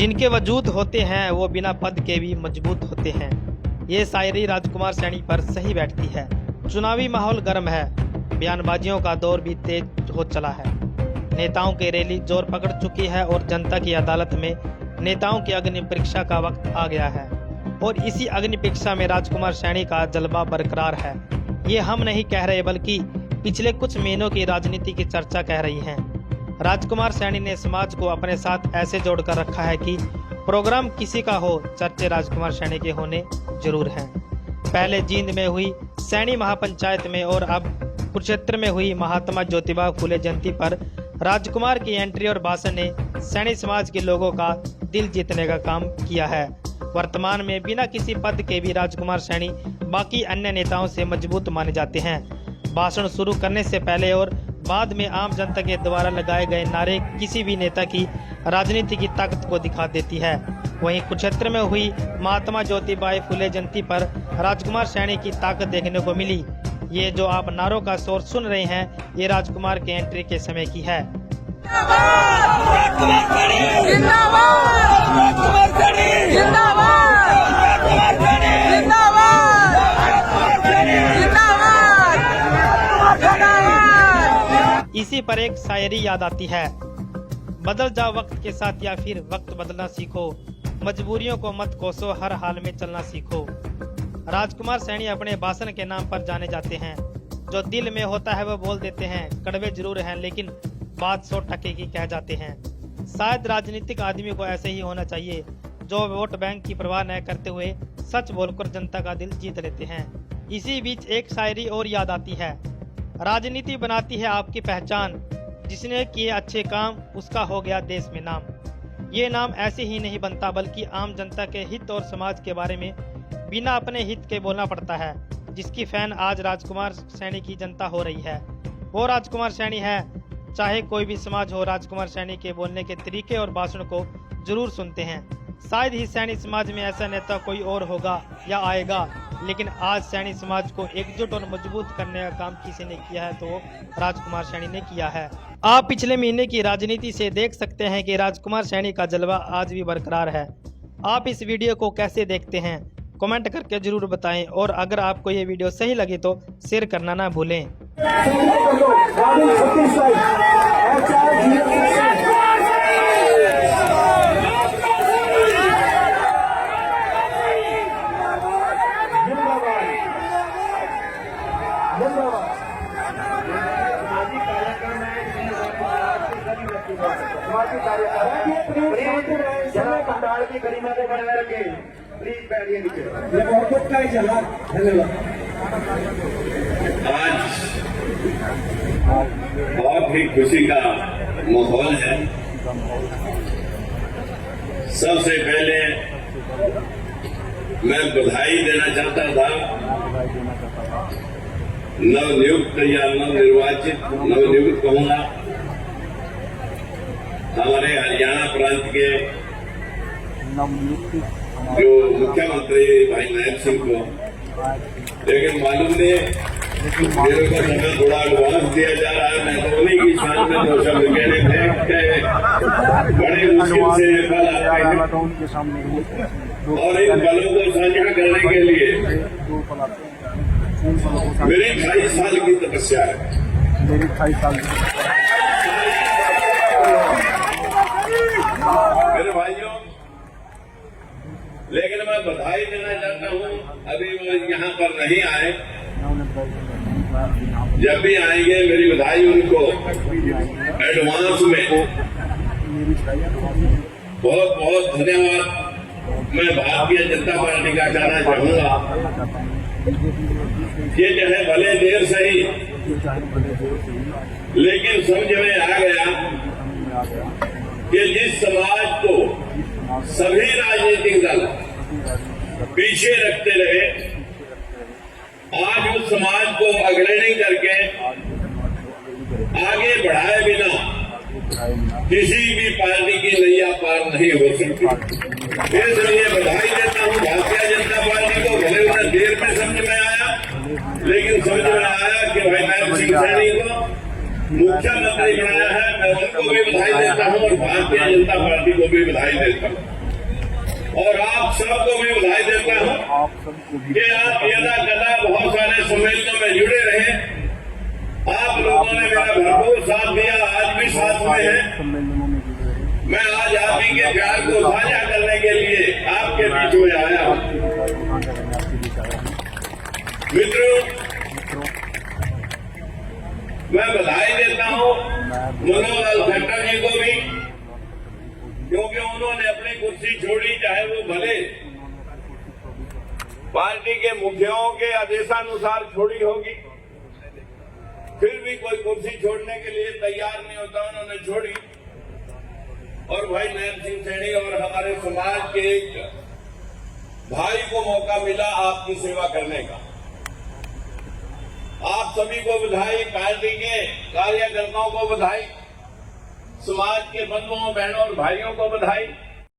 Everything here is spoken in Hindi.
जिनके वजूद होते हैं वो बिना पद के भी मजबूत होते हैं। ये शायरी राजकुमार सैनी पर सही बैठती है। चुनावी माहौल गर्म है, बयानबाजियों का दौर भी तेज हो चला है। नेताओं की रैली जोर पकड़ चुकी है और जनता की अदालत में नेताओं की अग्नि परीक्षा का वक्त आ गया है और इसी अग्नि परीक्षा में राजकुमार सैनी का जलवा बरकरार है। ये हम नहीं कह रहे बल्कि पिछले कुछ महीनों की राजनीति की चर्चा कह रही है। राजकुमार सैनी ने समाज को अपने साथ ऐसे जोड़कर रखा है कि प्रोग्राम किसी का हो, चर्चे राजकुमार सैनी के होने जरूर हैं। पहले जींद में हुई सैनी महापंचायत में और अब कुरुक्षेत्र में हुई महात्मा ज्योतिबा फुले जयंती पर राजकुमार की एंट्री और भाषण ने सैनी समाज के लोगों का दिल जीतने का काम किया है। वर्तमान में बिना किसी पद के भी राजकुमार सैनी बाकी अन्य नेताओं से मजबूत माने जाते हैं। भाषण शुरू करने से पहले और बाद में आम जनता के द्वारा लगाए गए नारे किसी भी नेता की राजनीति की ताकत को दिखा देती है। वहीं कुरुक्षेत्र में हुई महात्मा ज्योतिबा फुले जयंती पर राजकुमार सैनी की ताकत देखने को मिली। ये जो आप नारों का शोर सुन रहे हैं, ये राजकुमार के एंट्री के समय की है। इसी पर एक शायरी याद आती है, बदल जाओ वक्त के साथ या फिर वक्त बदलना सीखो, मजबूरियों को मत कोसो, हर हाल में चलना सीखो। राजकुमार सैनी अपने भाषण के नाम पर जाने जाते हैं। जो दिल में होता है वो बोल देते हैं। कड़वे जरूर हैं लेकिन बात 100% की कह जाते हैं। शायद राजनीतिक आदमी को ऐसे ही होना चाहिए, जो वोट बैंक की परवाह न करते हुए सच बोलकर जनता का दिल जीत लेते हैं। इसी बीच एक शायरी और याद आती है, राजनीति बनाती है आपकी पहचान, जिसने किए अच्छे काम उसका हो गया देश में नाम। ये नाम ऐसे ही नहीं बनता बल्कि आम जनता के हित और समाज के बारे में बिना अपने हित के बोलना पड़ता है। जिसकी फैन आज राजकुमार सैनी की जनता हो रही है वो राजकुमार सैनी है। चाहे कोई भी समाज हो, राजकुमार सैनी के बोलने के तरीके और भाषण को जरूर सुनते हैं। शायद ही सैनी समाज में ऐसा नेता कोई और होगा या आएगा, लेकिन आज सैनी समाज को एकजुट और मजबूत करने का काम किसी ने किया है तो वो राजकुमार सैनी ने किया है। आप पिछले महीने की राजनीति से देख सकते हैं कि राजकुमार सैनी का जलवा आज भी बरकरार है। आप इस वीडियो को कैसे देखते हैं, कमेंट करके जरूर बताएं और अगर आपको ये वीडियो सही लगी तो शेयर करना ना भूलें। आज बहुत ही खुशी का माहौल है। सबसे पहले मैं बधाई देना चाहता था नवनियुक्त या नवनियुक्त कहूंगा हमारे हरियाणा प्रांत के जो मुख्यमंत्री भाई नायब सिंह को, लेकिन मालूम नहीं मेरे को समय थोड़ा एडवांस दिया जा रहा है। मैं तो उन्हीं की शान में 2 शब्द कहने थे। बड़े मुश्किल से फल आते हैं और इन फलों को साझा करने के लिए मेरी 28 साल की तपस्या है। मेरी 28 साल मेरे भाइयों, लेकिन मैं बधाई देना चाहता हूं, अभी वो यहाँ पर नहीं आए, जब भी आएंगे मेरी बधाई उनको एडवांस में बहुत बहुत धन्यवाद मैं भारतीय जनता पार्टी का कहना चाहूंगा। ये जो है भले देर सही, लेकिन समझ में आ गया कि जिस समाज को सभी राजनीतिक दल पीछे रखते रहे, आज उस समाज को अग्रणी करके आगे बढ़ाए बिना किसी भी पार्टी की नैया पार नहीं हो सकती। इसलिए बधाई देता हूं भारतीय जनता पार्टी को। भले उन्हें देर में समझ में आया, लेकिन समझ में आया कि भाई नायब सिंह सैनी को मुख्यमंत्री बनाया है, मैं उनको भी बधाई देता हूँ और भारतीय जनता पार्टी को भी बधाई देता हूँ और आप सबको भी बधाई देता हूँ कि आप यदा कदा बहुत सारे सम्मेलनों में जुड़े रहे। आप लोगों ने मेरा भरपूर साथ दिया, आज भी साथ में है। मैं आज आप ही के प्यार को साझा करने के लिए आपके बीच में आया हूँ। मित्रों, मैं बधाई देता हूँ मनोहर खट्टर जी को भी, क्योंकि उन्होंने अपनी कुर्सी छोड़ी, चाहे वो भले पार्टी के मुखियाओं के आदेशानुसार छोड़ी होगी, फिर भी कोई कुर्सी छोड़ने के लिए तैयार नहीं होता, उन्होंने छोड़ी। और भाई नैब सिंह सैनी और हमारे समाज के एक भाई को मौका मिला आपकी सेवा करने का। आप सभी को बधाई, पार्टी के कार्यकर्ताओं को बधाई, समाज के बंधुओं बहनों और भाइयों को बधाई।